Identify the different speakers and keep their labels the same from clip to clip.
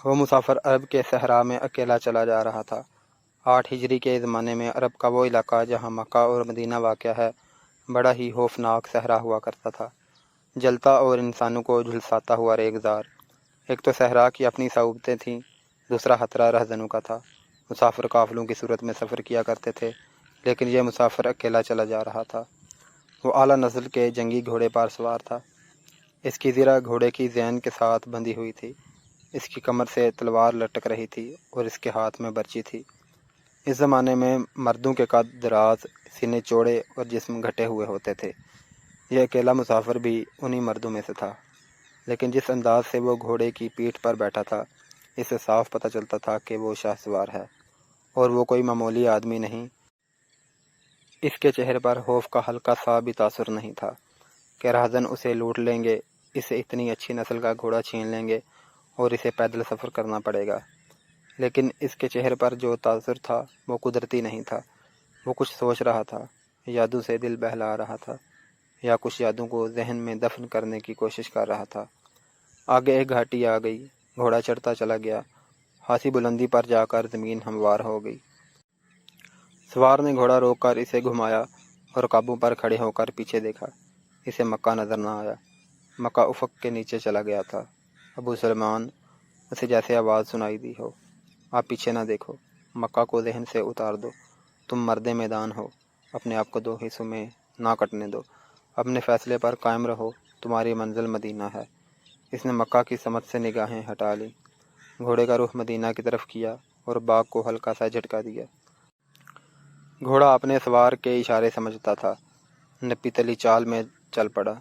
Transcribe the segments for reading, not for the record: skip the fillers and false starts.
Speaker 1: وہ مسافر عرب کے صحرا میں اکیلا چلا جا رہا تھا۔ 8 ہجری کے زمانے میں عرب کا وہ علاقہ جہاں مکہ اور مدینہ واقع ہے بڑا ہی خوفناک صحرا ہوا کرتا تھا، جلتا اور انسانوں کو جھلساتا ہوا ریگزار۔ ایک تو صحرا کی اپنی صعوبتیں تھیں، دوسرا خطرہ رہزنوں کا تھا۔ مسافر قافلوں کی صورت میں سفر کیا کرتے تھے، لیکن یہ مسافر اکیلا چلا جا رہا تھا۔ وہ اعلیٰ نسل کے جنگی گھوڑے پر سوار تھا۔ اس کی زرہ گھوڑے کی زین کے ساتھ بندھی ہوئی تھی، اس کی کمر سے تلوار لٹک رہی تھی اور اس کے ہاتھ میں برچی تھی۔ اس زمانے میں مردوں کے قد دراز، سینے چوڑے اور جسم گھٹے ہوئے ہوتے تھے۔ یہ اکیلا مسافر بھی انہی مردوں میں سے تھا، لیکن جس انداز سے وہ گھوڑے کی پیٹھ پر بیٹھا تھا، اس سے صاف پتہ چلتا تھا کہ وہ شاہ سوار ہے اور وہ کوئی معمولی آدمی نہیں۔ اس کے چہرے پر خوف کا ہلکا سا بھی تاثر نہیں تھا کہ رہزن اسے لوٹ لیں گے، اسے اتنی اچھی نسل کا گھوڑا چھین لیں گے اور اسے پیدل سفر کرنا پڑے گا۔ لیکن اس کے چہرے پر جو تاثر تھا وہ قدرتی نہیں تھا۔ وہ کچھ سوچ رہا تھا، یادوں سے دل بہلا رہا تھا، یا کچھ یادوں کو ذہن میں دفن کرنے کی کوشش کر رہا تھا۔ آگے ایک گھاٹی آ گئی، گھوڑا چڑھتا چلا گیا، خاصی بلندی پر جا کر زمین ہموار ہو گئی۔ سوار نے گھوڑا روک کر اسے گھمایا اور قابو پر کھڑے ہو کر پیچھے دیکھا۔ اسے مکہ نظر نہ آیا، مکہ افق کے نیچے چلا گیا تھا۔ ابو سلمان، اسے جیسے آواز سنائی دی ہو، آپ پیچھے نہ دیکھو، مکہ کو ذہن سے اتار دو، تم مرد میدان ہو، اپنے آپ کو 2 حصوں میں نہ کٹنے دو، اپنے فیصلے پر قائم رہو، تمہاری منزل مدینہ ہے۔ اس نے مکہ کی سمت سے نگاہیں ہٹا لیں، گھوڑے کا رخ مدینہ کی طرف کیا اور باغ کو ہلکا سا جھٹکا دیا۔ گھوڑا اپنے سوار کے اشارے سمجھتا تھا، نپی تلی چال میں چل پڑا۔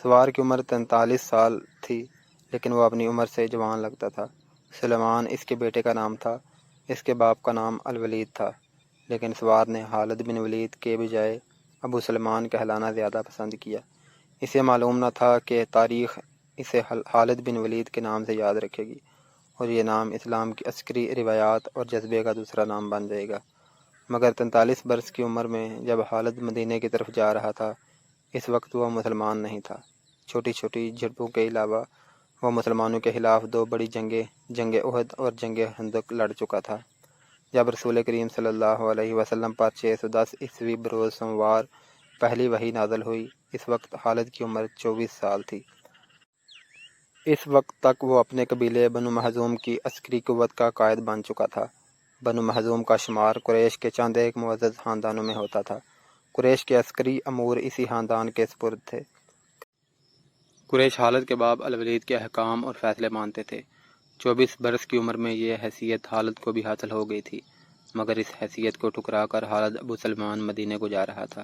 Speaker 1: سوار کی عمر 43 سال تھی، لیکن وہ اپنی عمر سے جوان لگتا تھا۔ سلیمان اس کے بیٹے کا نام تھا، اس کے باپ کا نام الولید تھا، لیکن سوار نے خالد بن ولید کے بجائے ابو سلمان کہلانا زیادہ پسند کیا۔ اسے معلوم نہ تھا کہ تاریخ اسے خالد بن ولید کے نام سے یاد رکھے گی اور یہ نام اسلام کی عسکری روایات اور جذبے کا دوسرا نام بن جائے گا۔ مگر 43 برس کی عمر میں جب خالد مدینے کی طرف جا رہا تھا، اس وقت وہ مسلمان نہیں تھا۔ چھوٹی چھوٹی جھڑپوں کے علاوہ وہ مسلمانوں کے خلاف 2 بڑی جنگیں، جنگ احد اور جنگ خندق لڑ چکا تھا۔ جب رسول کریم صلی اللہ علیہ وسلم پر 610 عیسوی بروز سوموار پہلی وحی نازل ہوئی، اس وقت خالد کی عمر 24 سال تھی۔ اس وقت تک وہ اپنے قبیلے بنو مخزوم کی عسکری قوت کا قائد بن چکا تھا۔ بنو مخزوم کا شمار قریش کے چند ایک معزز خاندانوں میں ہوتا تھا۔ قریش کے عسکری امور اسی خاندان کے سپرد تھے۔ قریش خالد کے باپ الولید کے احکام اور فیصلے مانتے تھے۔ 24 برس کی عمر میں یہ حیثیت خالد کو بھی حاصل ہو گئی تھی، مگر اس حیثیت کو ٹھکرا کر خالد ابو سلمان مدینے کو جا رہا تھا۔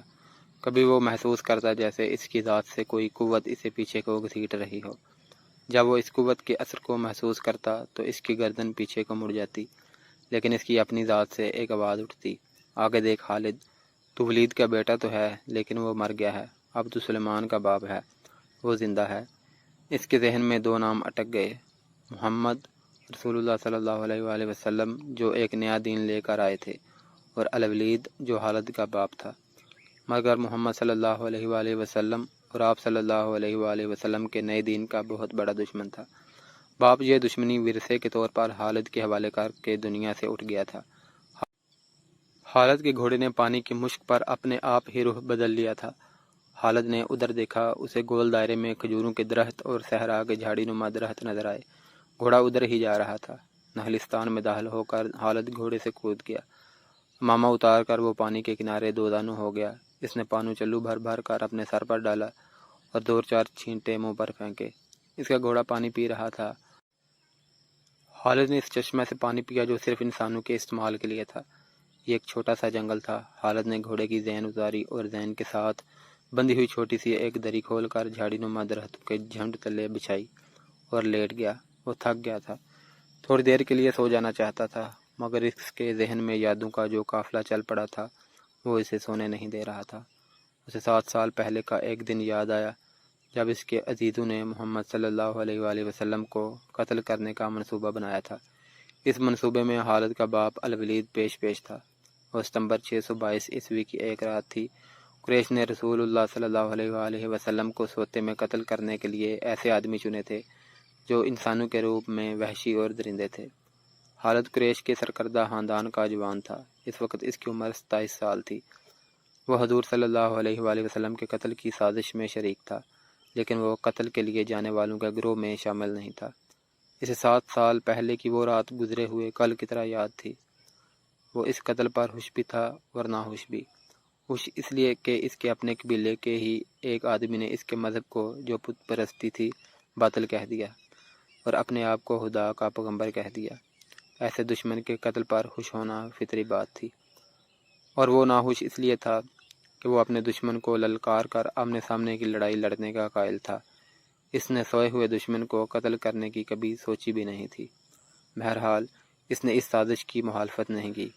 Speaker 1: کبھی وہ محسوس کرتا جیسے اس کی ذات سے کوئی قوت اسے پیچھے کو گھسیٹ رہی ہو۔ جب وہ اس قوت کے اثر کو محسوس کرتا تو اس کی گردن پیچھے کو مڑ جاتی، لیکن اس کی اپنی ذات سے ایک آواز اٹھتی، آگے دیکھ خالد، تو ولید کا بیٹا تو ہے لیکن وہ مر گیا ہے، اب تو سلیمان کا باپ ہے، وہ زندہ ہے۔ اس کے ذہن میں 2 نام اٹک گئے، محمد رسول اللہ صلی اللہ علیہ وآلہ وسلم جو ایک نیا دین لے کر آئے تھے، اور الولید جو خالد کا باپ تھا۔ مگر محمد صلی اللہ علیہ وآلہ وسلم اور آپ صلی اللہ علیہ وآلہ وسلم کے نئے دین کا بہت بڑا دشمن تھا۔ باپ یہ دشمنی ورثے کے طور پر خالد کے حوالے کر کے دنیا سے اٹھ گیا تھا۔ خالد کے گھوڑے نے پانی کی مشک پر اپنے آپ ہی رخ بدل لیا تھا۔ خالد نے ادھر دیکھا، اسے گول دائرے میں کھجوروں کے درخت اور صحرا کے جھاڑی نما درخت نظر آئے۔ گھوڑا ادھر ہی جا رہا تھا۔ نخلستان میں داخل ہو کر خالد گھوڑے سے کود گیا، ماما اتار کر وہ پانی کے کنارے دودانو ہو گیا۔ اس نے پانو چلو بھر بھر کر اپنے سر پر ڈالا اور 2-4 چھینٹے منہ پر پھینکے۔ اس کا گھوڑا پانی پی رہا تھا۔ خالد نے اس چشمے سے پانی پیا جو صرف انسانوں کے استعمال کے لیے تھا۔ یہ ایک چھوٹا سا جنگل تھا۔ خالد نے گھوڑے کی زین اتاری اور زین کے ساتھ بندھی ہوئی چھوٹی سی ایک دری کھول کر جھاڑی نما درختوں کے جھنڈ تلے بچھائی اور لیٹ گیا۔ وہ تھک گیا تھا، تھوڑی دیر کے لیے سو جانا چاہتا تھا، مگر اس کے ذہن میں یادوں کا جو قافلہ چل پڑا تھا وہ اسے سونے نہیں دے رہا تھا۔ اسے 7 سال پہلے کا ایک دن یاد آیا جب اس کے عزیزوں نے محمد صلی اللہ علیہ وآلہ وسلم کو قتل کرنے کا منصوبہ بنایا تھا۔ اس منصوبے میں خالد کا باپ الولید پیش تھا۔ وہ ستمبر 622 عیسوی کی ایک رات تھی۔ قریش نے رسول اللہ صلی اللہ علیہ وآلہ وسلم کو سوتے میں قتل کرنے کے لیے ایسے آدمی چنے تھے جو انسانوں کے روپ میں وحشی اور درندے تھے۔ خالد قریش کے سرکردہ خاندان کا جوان تھا۔ اس وقت اس کی عمر 27 سال تھی۔ وہ حضور صلی اللہ علیہ وآلہ وسلم کے قتل کی سازش میں شریک تھا، لیکن وہ قتل کے لیے جانے والوں کے گروہ میں شامل نہیں تھا۔ اسے 7 سال پہلے کی وہ رات گزرے ہوئے کل کی طرح یاد تھی۔ وہ اس قتل پر خوش بھی تھا اور ناخوش بھی۔ خوش اس لیے کہ اس کے اپنے قبیلے کے ہی ایک آدمی نے اس کے مذہب کو، جو بت پرستی تھی، باطل کہہ دیا اور اپنے آپ کو خدا کا پیغمبر کہہ دیا۔ ایسے دشمن کے قتل پر خوش ہونا فطری بات تھی، اور وہ ناخوش اس لیے تھا کہ وہ اپنے دشمن کو للکار کر آمنے سامنے کی لڑائی لڑنے کا قائل تھا۔ اس نے سوئے ہوئے دشمن کو قتل کرنے کی کبھی سوچی بھی نہیں تھی۔ بہرحال اس نے اس سازش کی مخالفت نہیں کی،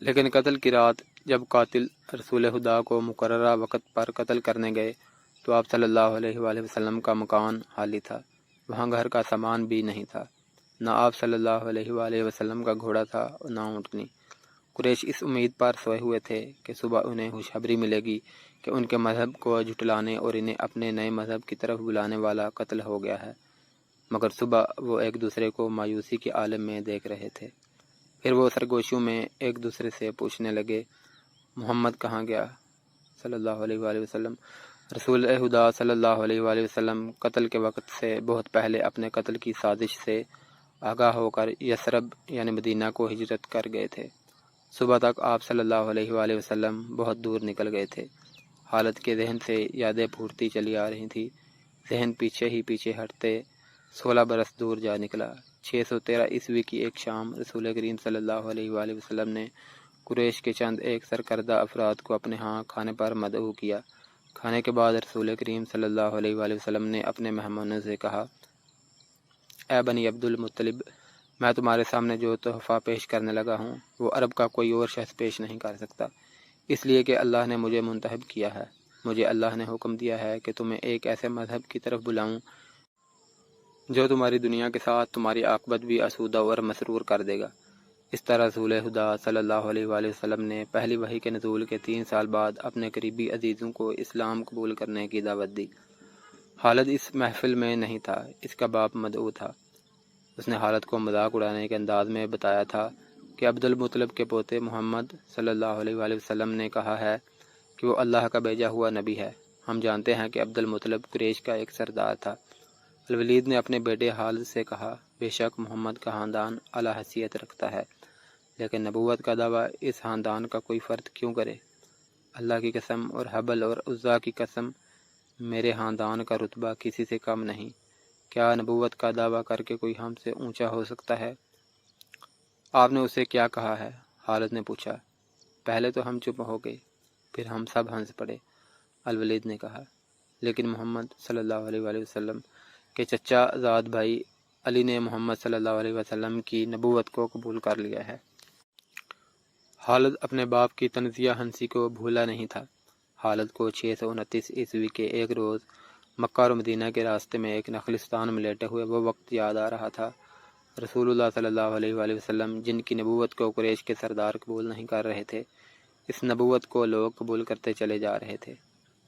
Speaker 1: لیکن قتل کی رات جب قاتل رسول خدا کو مقررہ وقت پر قتل کرنے گئے تو آپ صلی اللہ علیہ وآلہ وسلم کا مکان خالی تھا۔ وہاں گھر کا سامان بھی نہیں تھا۔ نہ آپ صلی اللہ علیہ وآلہ وسلم کا گھوڑا تھا اور نہ اونٹنی۔ قریش اس امید پر سوئے ہوئے تھے کہ صبح انہیں خوشخبری ملے گی کہ ان کے مذہب کو جھٹلانے اور انہیں اپنے نئے مذہب کی طرف بلانے والا قتل ہو گیا ہے، مگر صبح وہ ایک دوسرے کو مایوسی کے عالم میں دیکھ رہے تھے۔ پھر وہ سرگوشیوں میں ایک دوسرے سے پوچھنے لگے، محمد کہاں گیا صلی اللہ علیہ وآلہ وسلم؟ رسول خدا صلی اللہ علیہ وآلہ وسلم قتل کے وقت سے بہت پہلے اپنے قتل کی سازش سے آگاہ ہو کر یثرب یعنی مدینہ کو ہجرت کر گئے تھے۔ صبح تک آپ صلی اللہ علیہ وآلہ وسلم بہت دور نکل گئے تھے۔ خالد کے ذہن سے یادیں پھوٹتی چلی آ رہی تھیں۔ ذہن پیچھے ہی پیچھے ہٹتے 16 برس دور جا نکلا۔ 613 عیسوی کی ایک شام رسول کریم صلی اللہ علیہ وآلہ وسلم نے قریش کے چند ایک سرکردہ افراد کو اپنے ہاں کھانے پر مدعو کیا۔ کھانے کے بعد رسول کریم صلی اللہ علیہ وآلہ وسلم نے اپنے مہمانوں سے کہا، اے بنی عبد المطلب، میں تمہارے سامنے جو تحفہ پیش کرنے لگا ہوں وہ عرب کا کوئی اور شخص پیش نہیں کر سکتا، اس لیے کہ اللہ نے مجھے منتخب کیا ہے۔ مجھے اللہ نے حکم دیا ہے کہ تمہیں ایک ایسے مذہب کی طرف بلاؤں جو تمہاری دنیا کے ساتھ تمہاری عاقبت بھی آسودہ اور مسرور کر دے گا۔ اس طرح رسول خدا صلی اللہ علیہ وآلہ وسلم نے پہلی وحی کے نزول کے 3 سال بعد اپنے قریبی عزیزوں کو اسلام قبول کرنے کی دعوت دی۔ خالد اس محفل میں نہیں تھا، اس کا باپ مدعو تھا۔ اس نے خالد کو مذاق اڑانے کے انداز میں بتایا تھا کہ عبد المطلب کے پوتے محمد صلی اللہ علیہ وآلہ وسلم نے کہا ہے کہ وہ اللہ کا بھیجا ہوا نبی ہے۔ ہم جانتے ہیں کہ عبد المطلب قریش کا ایک سردار تھا۔ الولید نے اپنے بیٹے خالد سے کہا، بے شک محمد کا خاندان اعلیٰ حیثیت رکھتا ہے، لیکن نبوت کا دعویٰ اس خاندان کا کوئی فرد کیوں کرے؟ اللہ کی قسم اور حبل اور عزا کی قسم، میرے خاندان کا رتبہ کسی سے کم نہیں۔ کیا نبوت کا دعویٰ کر کے کوئی ہم سے اونچا ہو سکتا ہے؟ آپ نے اسے کیا کہا ہے؟ خالد نے پوچھا۔ پہلے تو ہم چپ ہو گئے، پھر ہم سب ہنس پڑے، الولید نے کہا۔ لیکن محمد صلی اللہ علیہ وآلہ وسلم کے چچا زاد بھائی علی نے محمد صلی اللہ علیہ وسلم کی نبوت کو قبول کر لیا ہے۔ خالد اپنے باپ کی طنزیہ ہنسی کو بھولا نہیں تھا۔ خالد کو 629 عیسوی کے ایک روز مکہ اور مدینہ کے راستے میں ایک نخلستان میں لیٹے ہوئے وہ وقت یاد آ رہا تھا۔ رسول اللہ صلی اللہ علیہ وآلہ وسلم جن کی نبوت کو قریش کے سردار قبول نہیں کر رہے تھے، اس نبوت کو لوگ قبول کرتے چلے جا رہے تھے۔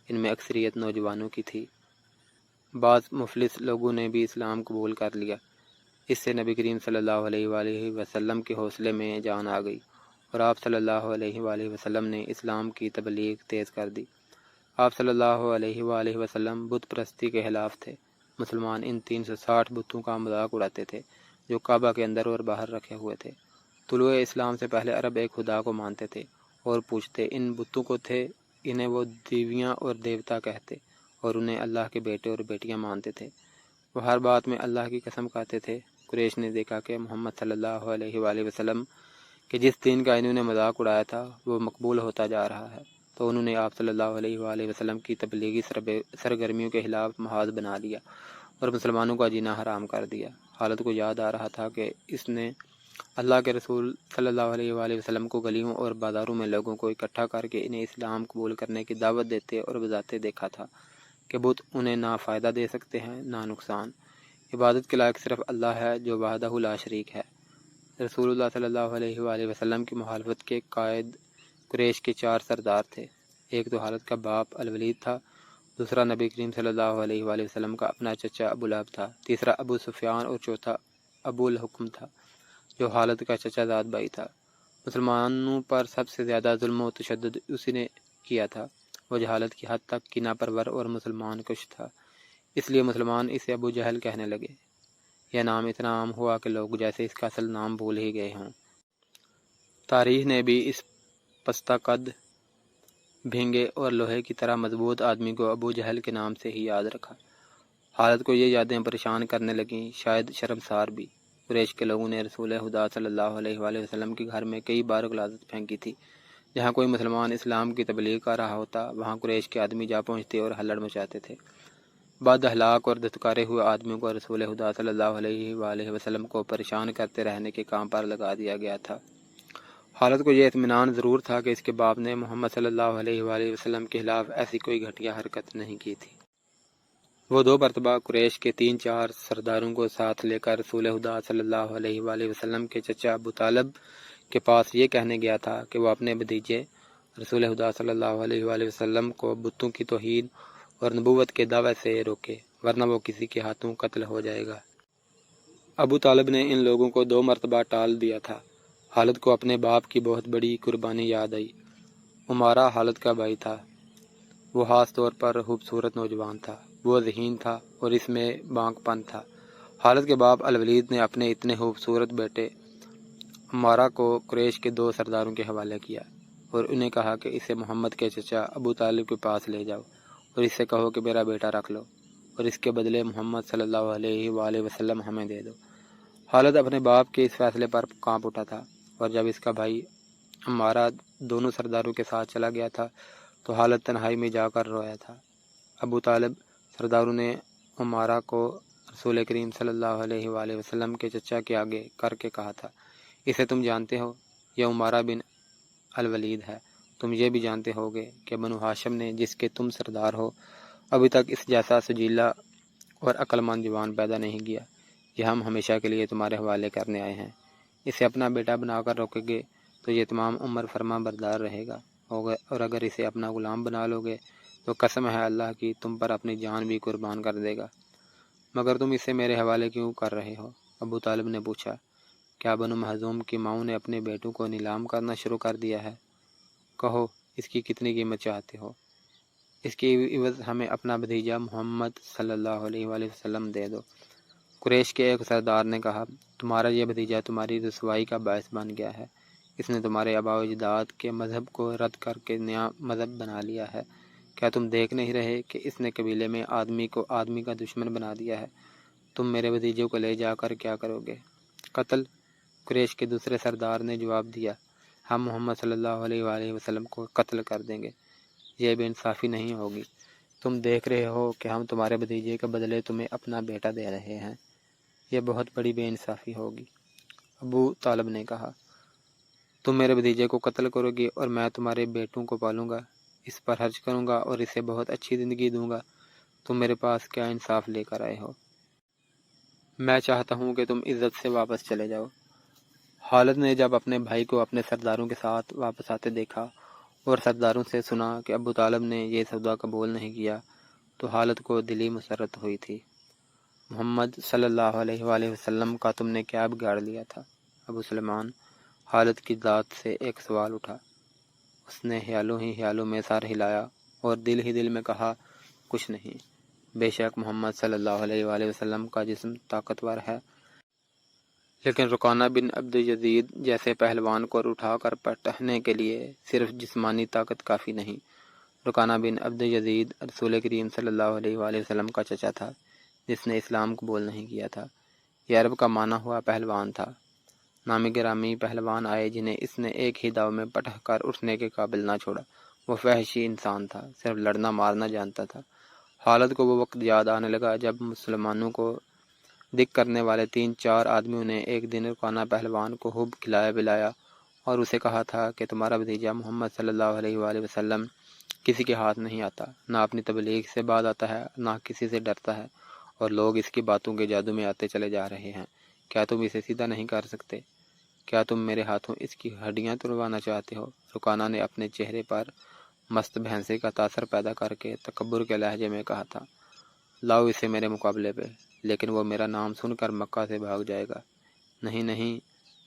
Speaker 1: ان میں اکثریت نوجوانوں کی تھی۔ بعض مفلس لوگوں نے بھی اسلام قبول کر لیا۔ اس سے نبی کریم صلی اللہ علیہ وآلہ وسلم کے حوصلے میں جان آ گئی اور آپ صلی اللہ علیہ وآلہ وسلم نے اسلام کی تبلیغ تیز کر دی۔ آپ صلی اللہ علیہ وآلہ وسلم بت پرستی کے خلاف تھے۔ مسلمان ان 360 بتوں کا مذاق اڑاتے تھے جو کعبہ کے اندر اور باہر رکھے ہوئے تھے۔ طلوع اسلام سے پہلے عرب ایک خدا کو مانتے تھے اور پوچھتے ان بتوں کو تھے، انہیں وہ دیویاں اور دیوتا کہتے اور انہیں اللہ کے بیٹے اور بیٹیاں مانتے تھے۔ وہ ہر بات میں اللہ کی قسم کھاتے تھے۔ قریش نے دیکھا کہ محمد صلی اللہ علیہ وآلہ وسلم کہ جس دین کا انہوں نے مذاق اڑایا تھا وہ مقبول ہوتا جا رہا ہے، تو انہوں نے آپ صلی اللہ علیہ وآلہ وسلم کی تبلیغی سرگرمیوں کے خلاف محاذ بنا لیا اور مسلمانوں کا جینا حرام کر دیا۔ خالد کو یاد آ رہا تھا کہ اس نے اللہ کے رسول صلی اللہ علیہ وآلہ وسلم کو گلیوں اور بازاروں میں لوگوں کو اکٹھا کر کے انہیں اسلام قبول کرنے کی دعوت دیتے اور بتاتے دیکھا تھا کہ بت انہیں نہ فائدہ دے سکتے ہیں نہ نقصان۔ عبادت کے لائق صرف اللہ ہے جو وحدہ لا شریک ہے۔ رسول اللہ صلی اللہ علیہ وآلہ وسلم کی مخالفت کے قائد قریش کے 4 سردار تھے۔ ایک تو خالد کا باپ الولید تھا دوسرا نبی کریم صلی اللہ علیہ وآلہ وسلم کا اپنا چچا ابو لہب تھا، تیسرا ابو سفیان اور چوتھا ابو الحکم تھا جو خالد کا چچا زاد بھائی تھا۔ مسلمانوں پر سب سے زیادہ ظلم و تشدد اسی نے کیا تھا۔ وہ جہالت کی حد تک کینہ پرور اور مسلمان کش تھا، اس لیے مسلمان اسے ابو جہل کہنے لگے۔ یہ نام اتنا عام ہوا کہ لوگ جیسے اس کا اصل نام بھول ہی گئے ہوں۔ تاریخ نے بھی اس پستہ قد، بھینگے اور لوہے کی طرح مضبوط آدمی کو ابو جہل کے نام سے ہی یاد رکھا۔ خالد کو یہ یادیں پریشان کرنے لگیں، شاید شرمسار بھی۔ قریش کے لوگوں نے رسول خدا صلی اللہ علیہ وآلہ وسلم کے گھر میں کئی بار غلاظت پھینکی تھی۔ جہاں کوئی مسلمان اسلام کی تبلیغ کر رہا ہوتا، وہاں قریش کے آدمی جا پہنچتے اور ہلڑ مچاتے تھے۔ بد اخلاق اور دھتکارے ہوئے آدمیوں کو رسول خدا صلی اللہ علیہ وآلہ وسلم کو پریشان کرتے رہنے کے کام پر لگا دیا گیا تھا۔ خالد کو یہ اطمینان ضرور تھا کہ اس کے باپ نے محمد صلی اللہ علیہ وآلہ وسلم کے خلاف ایسی کوئی گھٹیا حرکت نہیں کی تھی۔ وہ 2 مرتبہ قریش کے 3-4 سرداروں کو ساتھ لے کر رسول خدا صلی اللہ علیہ وآلہ وسلم کے چچا ابو طالب کے پاس یہ کہنے گیا تھا کہ وہ اپنے بھتیجے رسول خدا صلی اللہ علیہ وآلہ وسلم کو بتوں کی توہین اور نبوت کے دعوے سے روکے، ورنہ وہ کسی کے ہاتھوں قتل ہو جائے گا۔ ابو طالب نے ان لوگوں کو 2 مرتبہ ٹال دیا تھا۔ خالد کو اپنے باپ کی بہت بڑی قربانی یاد آئی۔ عمارہ خالد کا بھائی تھا۔ وہ خاص طور پر خوبصورت نوجوان تھا۔ وہ ذہین تھا اور اس میں بانک پن تھا۔ خالد کے باپ الولید نے اپنے اتنے خوبصورت بیٹے عمارہ کو قریش کے 2 سرداروں کے حوالے کیا اور انہیں کہا کہ اسے محمد کے چچا ابو طالب کے پاس لے جاؤ اور اس سے کہو کہ میرا بیٹا رکھ لو اور اس کے بدلے محمد صلی اللہ علیہ وآلہ وسلم ہمیں دے دو۔ خالد اپنے باپ کے اس فیصلے پر کانپ اٹھا تھا، اور جب اس کا بھائی عمارہ دونوں سرداروں کے ساتھ چلا گیا تھا تو خالد تنہائی میں جا کر رویا تھا۔ ابو طالب سرداروں نے عمارہ کو رسول کریم صلی اللہ علیہ وآلہ وسلم کے چچا کے آگے کر کے کہا تھا، اسے تم جانتے ہو، یہ عمارہ بن الولید ہے۔ تم یہ بھی جانتے ہوگے کہ بنو ہاشم نے، جس کے تم سردار ہو، ابھی تک اس جیسا سجیلا اور عقل مند جوان پیدا نہیں کیا۔ یہ ہم ہمیشہ کے لیے تمہارے حوالے کرنے آئے ہیں۔ اسے اپنا بیٹا بنا کر رکھو گے تو یہ تمام عمر فرما بردار رہے گا، اور اگر اسے اپنا غلام بنا لو گے تو قسم ہے اللہ کی تم پر اپنی جان بھی قربان کر دے گا۔ مگر تم اسے میرے حوالے کیوں کر رہے ہو؟ ابو طالب نے پوچھا۔ کیا بنو مخزوم کی ماؤں نے اپنے بیٹوں کو نیلام کرنا شروع کر دیا ہے؟ کہو اس کی کتنی قیمت چاہتے ہو؟ اس کی عوض ہمیں اپنا بھتیجا محمد صلی اللہ علیہ وآلہ وسلم دے دو۔ قریش کے ایک سردار نے کہا، تمہارا یہ بھتیجا تمہاری رسوائی کا باعث بن گیا ہے۔ اس نے تمہارے آباء و اجداد کے مذہب کو رد کر کے نیا مذہب بنا لیا ہے۔ کیا تم دیکھ نہیں رہے کہ اس نے قبیلے میں آدمی کو آدمی کا دشمن بنا دیا ہے؟ تم میرے بھتیجے کو لے جا کر کیا کرو گے؟ قتل۔ قریش کے دوسرے سردار نے جواب دیا، ہم محمد صلی اللہ علیہ وآلہ وسلم کو قتل کر دیں گے۔ یہ بے انصافی نہیں ہوگی۔ تم دیکھ رہے ہو کہ ہم تمہارے بھتیجے کے بدلے تمہیں اپنا بیٹا دے رہے ہیں۔ یہ بہت بڑی بے انصافی ہوگی۔ ابو طالب نے کہا، تم میرے بھتیجے کو قتل کرو گے اور میں تمہارے بیٹوں کو پالوں گا، اس پر خرچ کروں گا اور اسے بہت اچھی زندگی دوں گا۔ تم میرے پاس کیا انصاف لے کر آئے ہو؟ میں چاہتا ہوں کہ تم عزت سے واپس چلے جاؤ۔ خالد نے جب اپنے بھائی کو اپنے سرداروں کے ساتھ واپس آتے دیکھا اور سرداروں سے سنا کہ ابو طالب نے یہ سودا قبول نہیں کیا تو خالد کو دلی مسرت ہوئی تھی۔ محمد صلی اللہ علیہ وآلہ وسلم کا تم نے کیا بگاڑ لیا تھا ابو سلیمان؟ خالد کی ذات سے ایک سوال اٹھا۔ اس نے خیالوں ہی خیالوں میں سر ہلایا اور دل ہی دل میں کہا، کچھ نہیں۔ بے شک محمد صلی اللہ علیہ وآلہ وسلم کا جسم طاقتور ہے، لیکن رکانہ بن عبد یزید جیسے پہلوان کو اٹھا کر پٹکنے کے لیے صرف جسمانی طاقت کافی نہیں۔ رکانہ بن عبد یزید رسول کریم صلی اللہ علیہ وآلہ وسلم کا چچا تھا، جس نے اسلام قبول نہیں کیا تھا۔ یہ عرب کا مانا ہوا پہلوان تھا۔ نامی گرامی پہلوان آئے جنہیں اس نے ایک ہی داؤ میں پٹک کر اٹھنے کے قابل نہ چھوڑا۔ وہ فحشی انسان تھا، صرف لڑنا مارنا جانتا تھا۔ خالد کو وہ وقت یاد آنے لگا جب مسلمانوں کو دکھ کرنے والے 3-4 آدمیوں نے ایک دن رکانہ پہلوان کو خوب کھلایا پلایا اور اسے کہا تھا کہ تمہارا بھتیجا محمد صلی اللہ علیہ وآلہ وسلم کسی کے ہاتھ نہیں آتا، نہ اپنی تبلیغ سے باز آتا ہے، نہ کسی سے ڈرتا ہے، اور لوگ اس کی باتوں کے جادو میں آتے چلے جا رہے ہیں۔ کیا تم اسے سیدھا نہیں کر سکتے؟ کیا تم میرے ہاتھوں اس کی ہڈیاں توڑوانا چاہتے ہو؟ رکانہ نے اپنے چہرے پر مست بھینسے کا تاثر پیدا کر کے تکبر کے لہجے میں کہا تھا، لاؤ اسے میرے مقابلے پہ، لیکن وہ میرا نام سن کر مکہ سے بھاگ جائے گا۔ نہیں نہیں،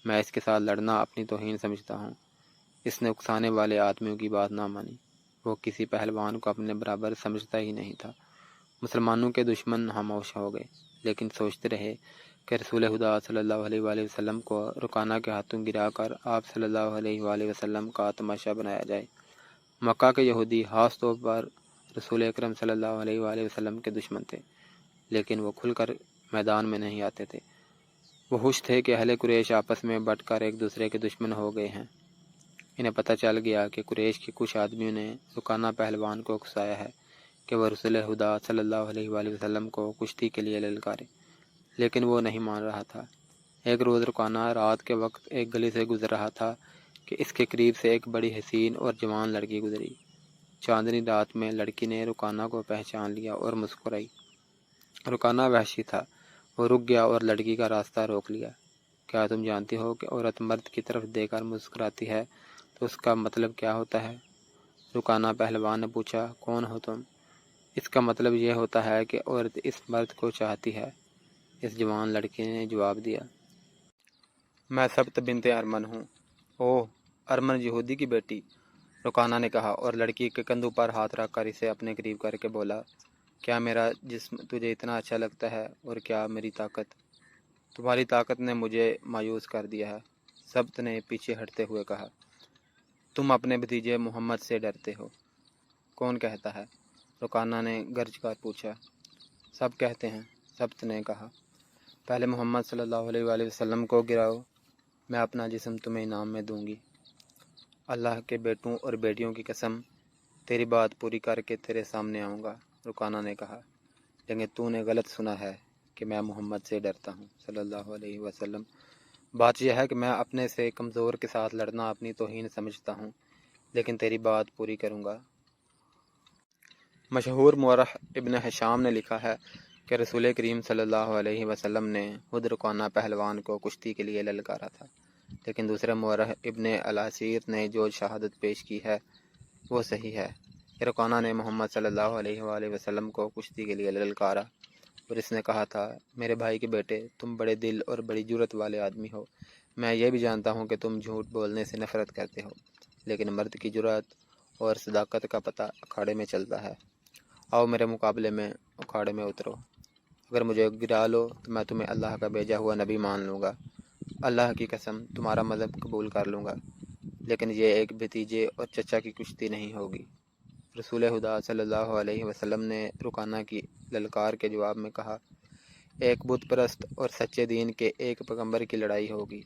Speaker 1: میں اس کے ساتھ لڑنا اپنی توہین سمجھتا ہوں۔ اس نے اکسانے والے آدمیوں کی بات نہ مانی۔ وہ کسی پہلوان کو اپنے برابر سمجھتا ہی نہیں تھا۔ مسلمانوں کے دشمن خاموش ہو گئے، لیکن سوچتے رہے کہ رسول خدا صلی اللہ علیہ وآلہ وسلم کو رکانہ کے ہاتھوں گرا کر آپ صلی اللہ علیہ وآلہ وسلم کا تماشا بنایا جائے۔ مکہ کے یہودی خاص طور پر رسول اکرم صلی اللہ علیہ وآلہ وسلم کے دشمن تھے، لیکن وہ کھل کر میدان میں نہیں آتے تھے۔ وہ خوش تھے کہ اہل قریش آپس میں بٹ کر ایک دوسرے کے دشمن ہو گئے ہیں۔ انہیں پتہ چل گیا کہ قریش کے کچھ آدمیوں نے رکانہ پہلوان کو اکسایا ہے کہ وہ رسول خدا صلی اللہ علیہ وآلہ وسلم کو کشتی کے لیے للکارے، لیکن وہ نہیں مان رہا تھا۔ ایک روز رکانہ رات کے وقت ایک گلی سے گزر رہا تھا کہ اس کے قریب سے ایک بڑی حسین اور جوان لڑکی گزری۔ چاندنی رات میں لڑکی نے رکانہ کو پہچان لیا اور مسکرائی۔ رکانہ وحشی تھا، وہ رک گیا اور لڑکی کا راستہ روک لیا۔ کیا تم جانتی ہو کہ عورت مرد کی طرف دیکھ کر مسکراتی ہے تو اس کا مطلب کیا ہوتا ہے؟ رکانہ پہلوان نے پوچھا، کون ہو تم؟ اس کا مطلب یہ ہوتا ہے کہ عورت اس مرد کو چاہتی ہے، اس جوان لڑکی نے جواب دیا۔ میں سبت بنت ارمن ہوں۔ اوہ، ارمن یہودی کی بیٹی، رکانہ نے کہا اور لڑکی کے کندھوں پر ہاتھ رکھ کر اسے اپنے قریب کر کے بولا، کیا میرا جسم تجھے اتنا اچھا لگتا ہے اور کیا میری طاقت؟ تمہاری طاقت نے مجھے مایوس کر دیا ہے، سبت نے پیچھے ہٹتے ہوئے کہا۔ تم اپنے بھتیجے محمد سے ڈرتے ہو؟ کون کہتا ہے؟ رکانہ نے گرج کر پوچھا۔ سب کہتے ہیں، سبت نے کہا۔ پہلے محمد صلی اللہ علیہ وآلہ وسلم کو گراؤ، میں اپنا جسم تمہیں انعام میں دوں گی۔ اللہ کے بیٹوں اور بیٹیوں کی قسم، تیری بات پوری کر کے تیرے سامنے آؤں گا، رکانہ نے کہا، لیکن تو نے غلط سنا ہے کہ میں محمد سے ڈرتا ہوں صلی اللہ علیہ وسلم۔ بات یہ ہے کہ میں اپنے سے کمزور کے ساتھ لڑنا اپنی توہین سمجھتا ہوں، لیکن تیری بات پوری کروں گا۔ مشہور مورخ ابن ہشام نے لکھا ہے کہ رسول کریم صلی اللہ علیہ وسلم نے خود رکانہ پہلوان کو کشتی کے لیے للکارا تھا، لیکن دوسرے مورخ ابن الاسیر نے جو شہادت پیش کی ہے وہ صحیح ہے کہ رکانہ نے محمد صلی اللہ علیہ وآلہ وسلم کو کشتی کے لیے للکارا اور اس نے کہا تھا، میرے بھائی کے بیٹے، تم بڑے دل اور بڑی جرت والے آدمی ہو۔ میں یہ بھی جانتا ہوں کہ تم جھوٹ بولنے سے نفرت کرتے ہو، لیکن مرد کی جرت اور صداقت کا پتہ اکھاڑے میں چلتا ہے۔ آؤ میرے مقابلے میں اکھاڑے میں اترو۔ اگر مجھے گرا لو تو میں تمہیں اللہ کا بھیجا ہوا نبی مان لوں گا، اللہ کی قسم تمہارا مذہب قبول کر لوں گا، لیکن یہ ایک بھتیجے اور چچا کی کشتی نہیں ہوگی۔ رسول خدا صلی اللہ علیہ وسلم نے رکانہ کی للکار کے جواب میں کہا، ایک بت پرست اور سچے دین کے ایک پیغمبر کی لڑائی ہوگی،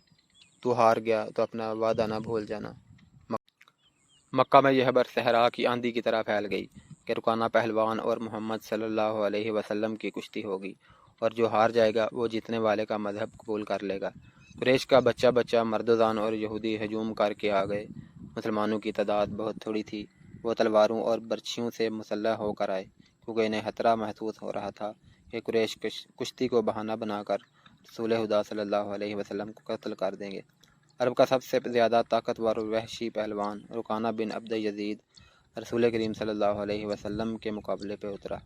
Speaker 1: تو ہار گیا تو اپنا وعدہ نہ بھول جانا۔ مکہ میں یہ خبر صحرا کی آندھی کی طرح پھیل گئی کہ رکانہ پہلوان اور محمد صلی اللہ علیہ وسلم کی کشتی ہوگی، اور جو ہار جائے گا وہ جیتنے والے کا مذہب قبول کر لے گا۔ قریش کا بچہ بچہ، مرد و زان اور یہودی ہجوم کر کے آ گئے۔ مسلمانوں کی تعداد بہت تھوڑی تھی، وہ تلواروں اور برچھیوں سے مسلح ہو کر آئے، کیونکہ انہیں خطرہ محسوس ہو رہا تھا کہ قریش کشتی کو بہانہ بنا کر رسول خدا صلی اللہ علیہ وسلم کو قتل کر دیں گے۔ عرب کا سب سے زیادہ طاقتور اور وحشی پہلوان رکانہ بن عبد یزید رسول کریم صلی اللہ علیہ وسلم کے مقابلے پہ اترا۔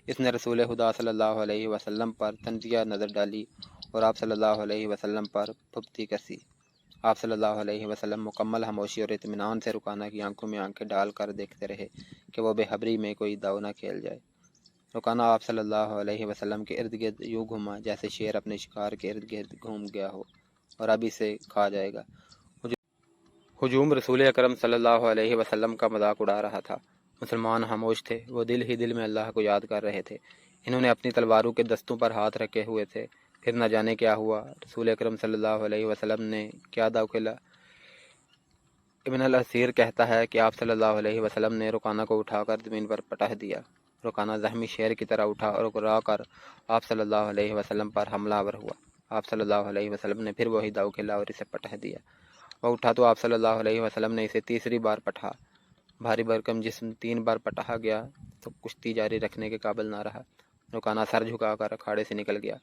Speaker 1: اس نے رسول خدا صلی اللہ علیہ وسلم پر تنزیہ نظر ڈالی اور آپ صلی اللہ علیہ وسلم پر پھپتی کسی۔ آپ صلی اللہ علیہ وسلم مکمل خاموشی اور اطمینان سے رکانہ کی آنکھوں میں آنکھیں ڈال کر دیکھتے رہے کہ وہ بے خبری میں کوئی داؤ نہ کھیل جائے۔ رکانہ آپ صلی اللہ علیہ وسلم کے ارد گرد یوں گھوما جیسے شیر اپنے شکار کے ارد گرد گھوم گیا ہو اور اب اسے کھا جائے گا۔ ہجوم رسول اکرم صلی اللہ علیہ وسلم کا مذاق اڑا رہا تھا۔ مسلمان خاموش تھے، وہ دل ہی دل میں اللہ کو یاد کر رہے تھے۔ انہوں نے اپنی تلواروں کے دستوں پر ہاتھ رکھے ہوئے تھے، پھر نہ جانے کیا ہوا، رسول اکرم صلی اللہ علیہ وسلم نے کیا داؤ کھیلا۔ ابن الاسیر کہتا ہے کہ آپ صلی اللہ علیہ وسلم نے رکانہ کو اٹھا کر زمین پر پٹخ دیا۔ رکانہ زخمی شیر کی طرح اٹھا اور گرا کر آپ صلی اللہ علیہ وسلم پر حملہ آور ہوا۔ آپ صلی اللہ علیہ وسلم نے پھر وہی داؤ کھیلا اور اسے پٹخ دیا۔ وہ اٹھا تو آپ صلی اللہ علیہ وسلم نے اسے تیسری بار پٹھا۔ بھاری بھرکم جسم 3 بار پٹھا گیا تو کشتی جاری رکھنے کے قابل نہ رہا۔ رکانہ سر جھکا کر اکھاڑے سے نکل گیا۔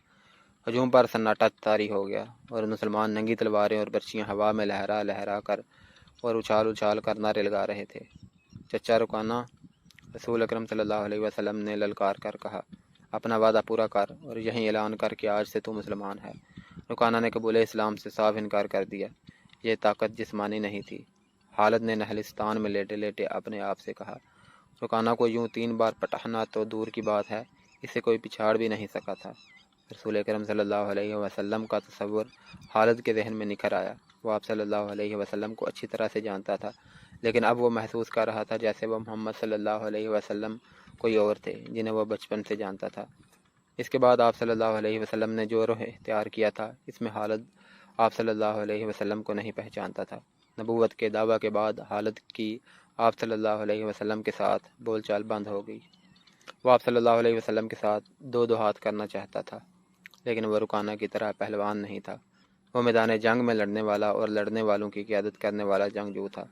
Speaker 1: ہجوم پر سناٹا طاری ہو گیا اور مسلمان ننگی تلواریں اور برچیاں ہوا میں لہرا لہرا کر اور اچھال اچھال کر نعرے لگا رہے تھے۔ چچا رکانہ، رسول اکرم صلی اللہ علیہ وسلم نے للکار کر کہا، اپنا وعدہ پورا کر اور یہیں اعلان کر کہ آج سے تو مسلمان ہے۔ رکانہ نے قبول اسلام سے صاف انکار کر دیا۔ یہ طاقت جسمانی نہیں تھی۔ خالد نے نہلستان میں لیٹے لیٹے اپنے آپ سے کہا، رکانہ کو یوں 3 بار پٹانا تو دور کی بات ہے، اسے کوئی پچھاڑ بھی نہیں سکا تھا۔ رسول اکرم صلی اللہ علیہ وسلم کا تصور خالد کے ذہن میں نکھر آیا۔ وہ آپ صلی اللہ علیہ وسلم کو اچھی طرح سے جانتا تھا، لیکن اب وہ محسوس کر رہا تھا جیسے وہ محمد صلی اللہ علیہ وسلم کوئی اور تھے جنہیں وہ بچپن سے جانتا تھا۔ اس کے بعد آپ صلی اللہ علیہ وسلم نے جو روح اختیار کیا تھا، اس میں خالد آپ صلی اللہ علیہ وسلم کو نہیں پہچانتا تھا۔ نبوت کے دعویٰ کے بعد خالد کی آپ صلی اللہ علیہ وسلم کے ساتھ بول چال بند ہو گئی۔ وہ آپ صلی اللہ علیہ وسلم کے ساتھ دو ہاتھ کرنا چاہتا تھا، لیکن وہ رکانہ کی طرح پہلوان نہیں تھا۔ وہ میدان جنگ میں لڑنے والا اور لڑنے والوں کی قیادت کرنے والا جنگجو تھا،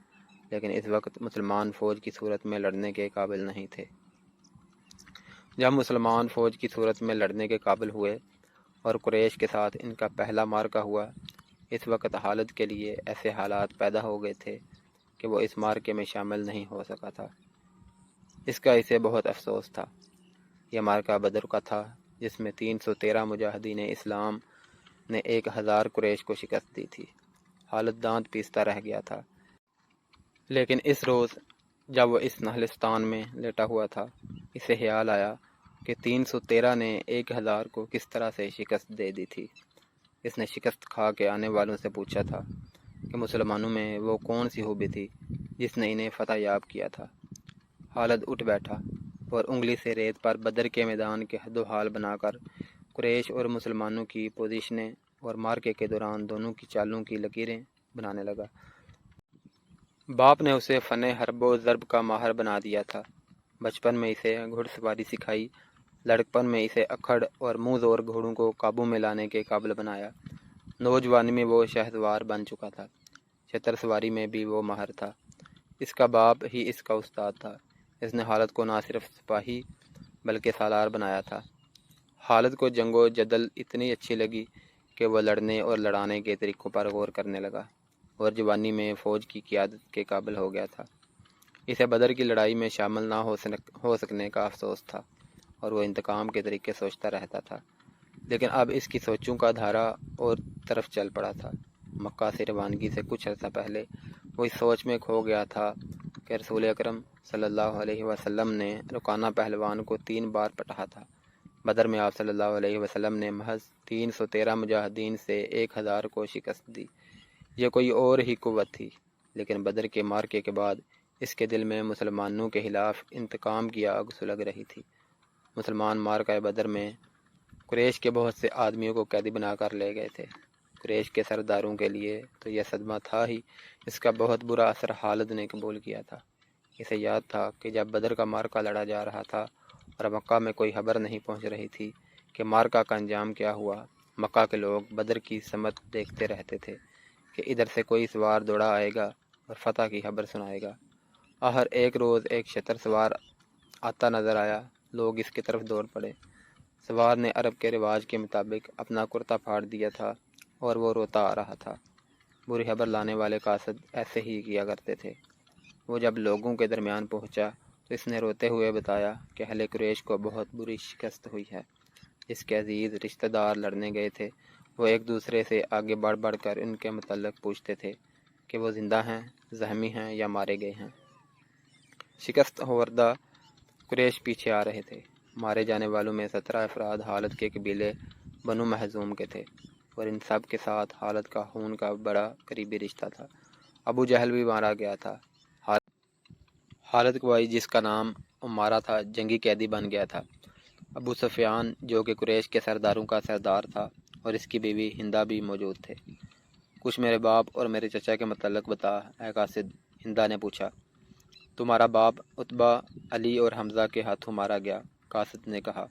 Speaker 1: لیکن اس وقت مسلمان فوج کی صورت میں لڑنے کے قابل نہیں تھے۔ جب مسلمان فوج کی صورت میں لڑنے کے قابل ہوئے اور قریش کے ساتھ ان کا پہلا معرکہ ہوا، اس وقت خالد کے لیے ایسے حالات پیدا ہو گئے تھے کہ وہ اس معرکے میں شامل نہیں ہو سکا تھا۔ اس کا اسے بہت افسوس تھا۔ یہ معرکہ بدر کا تھا، جس میں 313 مجاہدین اسلام نے 1000 قریش کو شکست دی تھی۔ خالد دانت پیستا رہ گیا تھا، لیکن اس روز جب وہ اس نہلستان میں لیٹا ہوا تھا، اسے خیال آیا کہ 313 نے 1000 کو کس طرح سے شکست دے دی تھی۔ اس نے شکست کھا کے آنے والوں سے پوچھا تھا کہ مسلمانوں میں وہ کون سی خوبی تھی جس نے انہیں فتح یاب کیا تھا۔ خالد اٹھ بیٹھا اور انگلی سے ریت پر بدر کے میدان کے حد و حال بنا کر قریش اور مسلمانوں کی پوزیشنیں اور مارکے کے دوران دونوں کی چالوں کی لکیریں بنانے لگا۔ باپ نے اسے فن حرب و ضرب کا ماہر بنا دیا تھا۔ بچپن میں اسے گھڑ سواری سکھائی، لڑکپن میں اسے اکھڑ اور منہ زور گھوڑوں کو قابو میں لانے کے قابل بنایا۔ نوجوانی میں وہ شہسوار بن چکا تھا۔ چھتر سواری میں بھی وہ ماہر تھا۔ اس کا باپ ہی اس کا استاد تھا۔ اس نے خالد کو نہ صرف سپاہی بلکہ سالار بنایا تھا۔ خالد کو جنگ و جدل اتنی اچھی لگی کہ وہ لڑنے اور لڑانے کے طریقوں پر غور کرنے لگا اور جوانی میں فوج کی قیادت کے قابل ہو گیا تھا۔ اسے بدر کی لڑائی میں شامل نہ ہو سکنے کا افسوس تھا اور وہ انتقام کے طریقے سوچتا رہتا تھا، لیکن اب اس کی سوچوں کا دھارا اور طرف چل پڑا تھا۔ مکہ سے روانگی سے کچھ عرصہ پہلے وہ اس سوچ میں کھو گیا تھا کہ رسول اکرم صلی اللہ علیہ وسلم نے رکانہ پہلوان کو 3 بار پٹا تھا۔ بدر میں آپ صلی اللہ علیہ وسلم نے محض 313 مجاہدین سے 1000 کو شکست دی۔ یہ کوئی اور ہی قوت تھی، لیکن بدر کے معرکے کے بعد اس کے دل میں مسلمانوں کے خلاف انتقام کی آگ سلگ رہی تھی۔ مسلمان معرکہ بدر میں قریش کے بہت سے آدمیوں کو قیدی بنا کر لے گئے تھے۔ قریش کے سرداروں کے لیے تو یہ صدمہ تھا ہی، اس کا بہت برا اثر خالد نے قبول کیا تھا۔ اسے یاد تھا کہ جب بدر کا معرکہ لڑا جا رہا تھا اور مکہ میں کوئی خبر نہیں پہنچ رہی تھی کہ معرکہ کا انجام کیا ہوا، مکہ کے لوگ بدر کی سمت دیکھتے رہتے تھے کہ ادھر سے کوئی سوار دوڑا آئے گا اور فتح کی خبر سنائے گا۔ آخر ایک روز ایک شتر سوار آتا نظر آیا، لوگ اس کی طرف دوڑ پڑے۔ سوار نے عرب کے رواج کے مطابق اپنا کرتا پھاڑ دیا تھا اور وہ روتا آ رہا تھا۔ بری خبر لانے والے قاصد ایسے ہی کیا کرتے تھے۔ وہ جب لوگوں کے درمیان پہنچا تو اس نے روتے ہوئے بتایا کہ اہل قریش کو بہت بری شکست ہوئی ہے۔ اس کے عزیز رشتہ دار لڑنے گئے تھے۔ وہ ایک دوسرے سے آگے بڑھ بڑھ کر ان کے متعلق پوچھتے تھے کہ وہ زندہ ہیں، زخمی ہیں یا مارے گئے ہیں۔ شکست خوردہ قریش پیچھے آ رہے تھے۔ مارے جانے والوں میں 17 افراد خالد کے قبیلے بنو مخزوم کے تھے اور ان سب کے ساتھ خالد کا خون کا بڑا قریبی رشتہ تھا۔ ابو جہل بھی مارا گیا تھا۔ خالد کا بھائی جس کا نام عمارہ تھا جنگی قیدی بن گیا تھا۔ ابو سفیان جو کہ قریش کے سرداروں کا سردار تھا اور اس کی بیوی ہندہ بھی موجود تھے۔ کچھ میرے باپ اور میرے چچا کے متعلق بتا اے قاصد، ہندہ نے پوچھا۔ تمہارا باپ عتبہ، علی اور حمزہ کے ہاتھوں مارا گیا، قاصد نے کہا،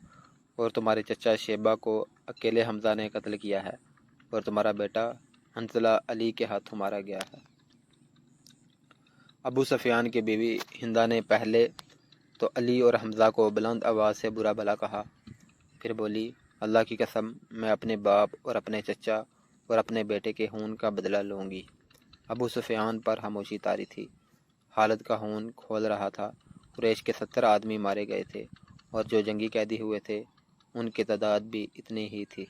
Speaker 1: اور تمہارے چچا شیبہ کو اکیلے حمزہ نے قتل کیا ہے، اور تمہارا بیٹا حنظلہ علی کے ہاتھوں مارا گیا ہے۔ ابو سفیان کی بیوی ہندہ نے پہلے تو علی اور حمزہ کو بلند آواز سے برا بھلا کہا، پھر بولی، اللہ کی قسم میں اپنے باپ اور اپنے چچا اور اپنے بیٹے کے خون کا بدلہ لوں گی۔ ابو سفیان پر خاموشی طاری تھی۔ خالد کا خون کھول رہا تھا۔ قریش کے 70 آدمی مارے گئے تھے اور جو جنگی قیدی ہوئے تھے ان کی تعداد بھی اتنی ہی تھی۔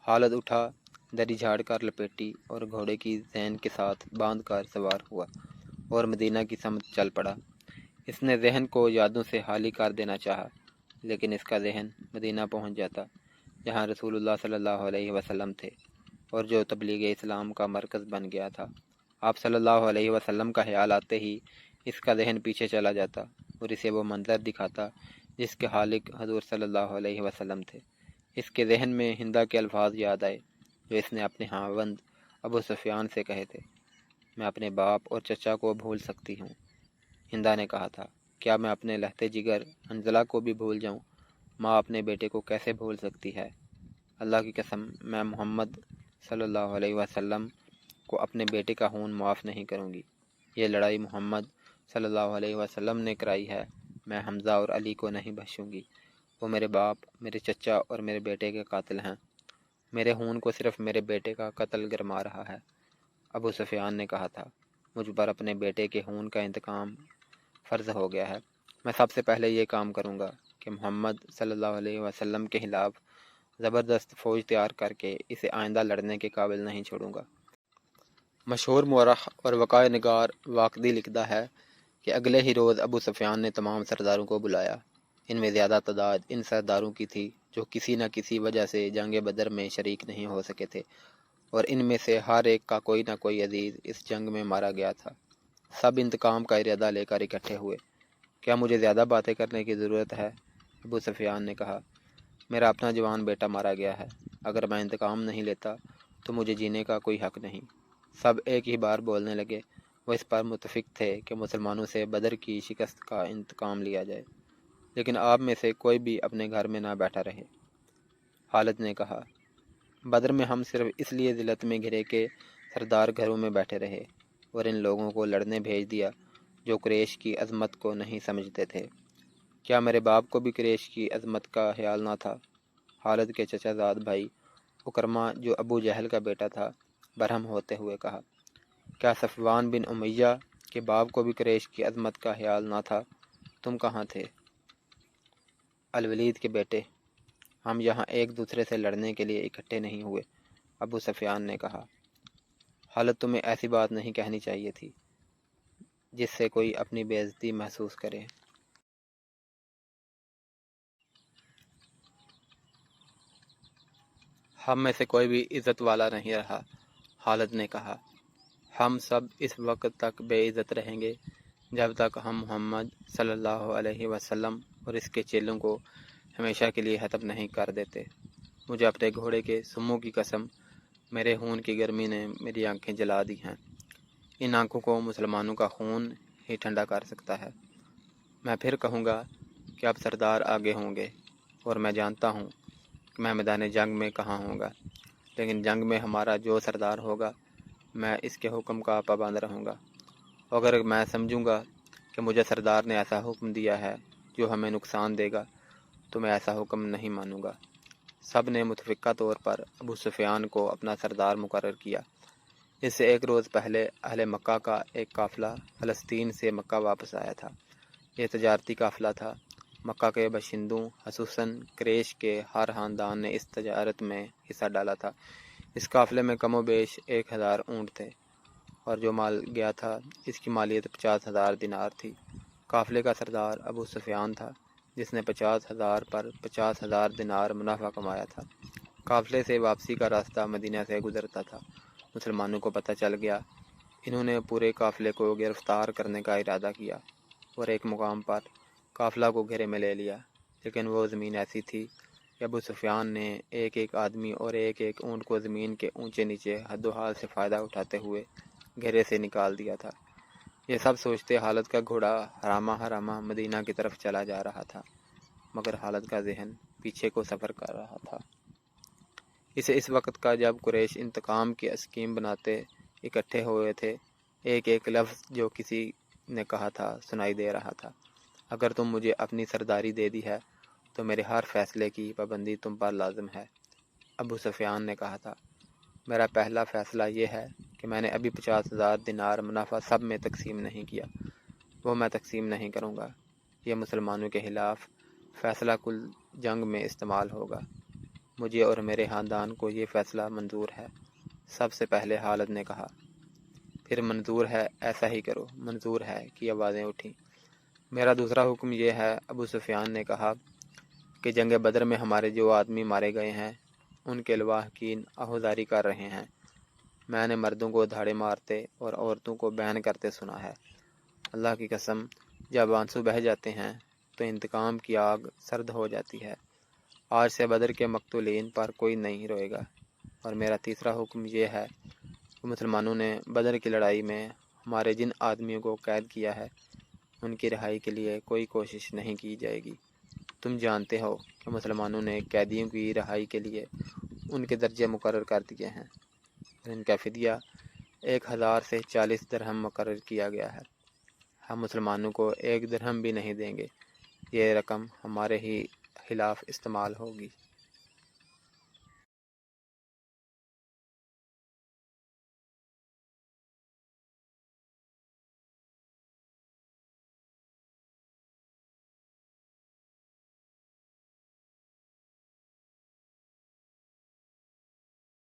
Speaker 1: خالد اٹھا، دری جھاڑ کر لپیٹی اور گھوڑے کی ذہن کے ساتھ باندھ کر سوار ہوا اور مدینہ کی سمت چل پڑا۔ اس نے ذہن کو یادوں سے خالی کر دینا چاہا، لیکن اس کا ذہن مدینہ پہنچ جاتا جہاں رسول اللہ صلی اللہ علیہ وسلم تھے اور جو تبلیغ اسلام کا مرکز بن گیا تھا۔ آپ صلی اللہ علیہ وسلم کا خیال آتے ہی اس کا ذہن پیچھے چلا جاتا اور اسے وہ منظر دکھاتا جس کے خالق حضور صلی اللہ علیہ وسلم تھے۔ اس کے ذہن میں ہندا کے الفاظ یاد آئے جو اس نے اپنے خاوند ابو سفیان سے کہے تھے، میں اپنے باپ اور چچا کو بھول سکتی ہوں۔ ہندا نے کہا تھا، کیا میں اپنے لہتے جگر حنظلہ کو بھی بھول جاؤں؟ ماں اپنے بیٹے کو کیسے بھول سکتی ہے؟ اللہ کی قسم، میں محمد صلی اللہ علیہ وسلم کو اپنے بیٹے کا خون معاف نہیں کروں گی۔ یہ لڑائی محمد صلی اللہ علیہ وسلم نے کرائی ہے، میں حمزہ اور علی کو نہیں بخشوں گی۔ وہ میرے باپ، میرے چچا اور میرے بیٹے کے قاتل ہیں۔ میرے خون کو صرف میرے بیٹے کا قتل گرما رہا ہے۔ ابو سفیان نے کہا تھا، مجھ پر اپنے بیٹے کے خون کا انتقام فرض ہو گیا ہے۔ میں سب سے پہلے یہ کام کروں گا کہ محمد صلی اللہ علیہ وسلم کے خلاف زبردست فوج تیار کر کے اسے آئندہ لڑنے کے قابل نہیں چھوڑوں گا۔ مشہور مورخ اور وقائع نگار واقدی لکھتا ہے کہ اگلے ہی روز ابو سفیان نے تمام سرداروں کو بلایا۔ ان میں زیادہ تعداد ان سرداروں کی تھی جو کسی نہ کسی وجہ سے جنگ بدر میں شریک نہیں ہو سکے تھے، اور ان میں سے ہر ایک کا کوئی نہ کوئی عزیز اس جنگ میں مارا گیا تھا۔ سب انتقام کا ارادہ لے کر اکٹھے ہوئے۔ کیا مجھے زیادہ باتیں کرنے کی ضرورت ہے؟ ابو سفیان نے کہا، میرا اپنا جوان بیٹا مارا گیا ہے، اگر میں انتقام نہیں لیتا تو مجھے جینے کا کوئی حق نہیں۔ سب ایک ہی بار بولنے لگے۔ وہ اس پر متفق تھے کہ مسلمانوں سے بدر کی شکست کا انتقام لیا جائے، لیکن آپ میں سے کوئی بھی اپنے گھر میں نہ بیٹھا رہے۔ خالد نے کہا، بدر میں ہم صرف اس لیے ذلت میں گھرے کہ سردار گھروں میں بیٹھے رہے اور ان لوگوں کو لڑنے بھیج دیا جو قریش کی عظمت کو نہیں سمجھتے تھے۔ کیا میرے باپ کو بھی قریش کی عظمت کا خیال نہ تھا؟ خالد کے چچا زاد بھائی اکرمہ جو ابو جہل کا بیٹا تھا برہم ہوتے ہوئے کہا، کیا صفوان بن امیہ کے باپ کو بھی قریش کی عظمت کا خیال نہ تھا؟ تم کہاں تھے؟ الولید کے بیٹے، ہم یہاں ایک دوسرے سے لڑنے کے لیے اکٹھے نہیں ہوئے، ابو سفیان نے کہا۔ خالد، تمہیں ایسی بات نہیں کہنی چاہیے تھی جس سے کوئی اپنی بے عزتی محسوس کرے۔ ہم میں سے کوئی بھی عزت والا نہیں رہا، خالد نے کہا۔ ہم سب اس وقت تک بے عزت رہیں گے جب تک ہم محمد صلی اللہ علیہ وسلم اور اس کے چیلوں کو ہمیشہ کے لیے ختم نہیں کر دیتے۔ مجھے اپنے گھوڑے کے سموں کی قسم، میرے خون کی گرمی نے میری آنکھیں جلا دی ہیں۔ ان آنکھوں کو مسلمانوں کا خون ہی ٹھنڈا کر سکتا ہے۔ میں پھر کہوں گا کہ اب سردار آگے ہوں گے، اور میں جانتا ہوں کہ میں میدان جنگ میں کہاں ہوں گا، لیکن جنگ میں ہمارا جو سردار ہوگا میں اس کے حکم کا پابند رہوں گا۔ اگر میں سمجھوں گا کہ مجھے سردار نے ایسا حکم دیا ہے جو ہمیں نقصان دے گا تو میں ایسا حکم نہیں مانوں گا۔ سب نے متفقہ طور پر ابو سفیان کو اپنا سردار مقرر کیا۔ اس سے ایک روز پہلے اہل مکہ کا ایک قافلہ فلسطین سے مکہ واپس آیا تھا۔ یہ تجارتی قافلہ تھا۔ مکہ کے باشندوں خصوصاً قریش کے ہر خاندان نے اس تجارت میں حصہ ڈالا تھا۔ اس قافلے میں کم و بیش 1000 اونٹ تھے، اور جو مال گیا تھا اس کی مالیت 50,000 دینار تھی۔ قافلے کا سردار ابو سفیان تھا جس نے 50,000 پر 50,000 دینار منافع کمایا تھا۔ قافلے سے واپسی کا راستہ مدینہ سے گزرتا تھا۔ مسلمانوں کو پتہ چل گیا۔ انہوں نے پورے قافلے کو گرفتار کرنے کا ارادہ کیا اور ایک مقام پر قافلہ کو گھیرے میں لے لیا، لیکن وہ زمین ایسی تھی کہ ابو سفیان نے ایک ایک آدمی اور ایک ایک اونٹ کو زمین کے اونچے نیچے حد و حال سے فائدہ اٹھاتے ہوئے گھیرے سے نکال دیا تھا۔ یہ سب سوچتے خالد کا گھوڑا حرامہ حرامہ مدینہ کی طرف چلا جا رہا تھا، مگر خالد کا ذہن پیچھے کو سفر کر رہا تھا۔ اسے اس وقت کا جب قریش انتقام کی اسکیم بناتے اکٹھے ہوئے تھے، ایک ایک لفظ جو کسی نے کہا تھا سنائی دے رہا تھا۔ اگر تم مجھے اپنی سرداری دے دی ہے تو میرے ہر فیصلے کی پابندی تم پر لازم ہے، ابو سفیان نے کہا تھا۔ میرا پہلا فیصلہ یہ ہے کہ میں نے ابھی 50,000 دینار منافع سب میں تقسیم نہیں کیا۔ وہ میں تقسیم نہیں کروں گا، یہ مسلمانوں کے خلاف فیصلہ کل جنگ میں استعمال ہوگا۔ مجھے اور میرے خاندان کو یہ فیصلہ منظور ہے، سب سے پہلے خالد نے کہا۔ پھر منظور ہے، ایسا ہی کرو، منظور ہے کی آوازیں اٹھیں۔ میرا دوسرا حکم یہ ہے، ابو سفیان نے کہا، کہ جنگ بدر میں ہمارے جو آدمی مارے گئے ہیں ان کے لواحقین عہداری کر رہے ہیں۔ میں نے مردوں کو دھاڑے مارتے اور عورتوں کو بیان کرتے سنا ہے۔ اللہ کی قسم، جب آنسو بہہ جاتے ہیں تو انتقام کی آگ سرد ہو جاتی ہے۔ آج سے بدر کے مقتولین پر کوئی نہیں روئے گا۔ اور میرا تیسرا حکم یہ ہے کہ مسلمانوں نے بدر کی لڑائی میں ہمارے جن آدمیوں کو قید کیا ہے ان کی رہائی کے لیے کوئی کوشش نہیں کی جائے گی۔ تم جانتے ہو کہ مسلمانوں نے قیدیوں کی رہائی کے لیے ان کے درجے مقرر کر دیے ہیں اور ان کا فدیہ 1000 سے 40 درہم مقرر کیا گیا ہے۔ ہم مسلمانوں کو 1 درہم بھی نہیں دیں گے، یہ رقم ہمارے ہی خلاف استعمال ہوگی۔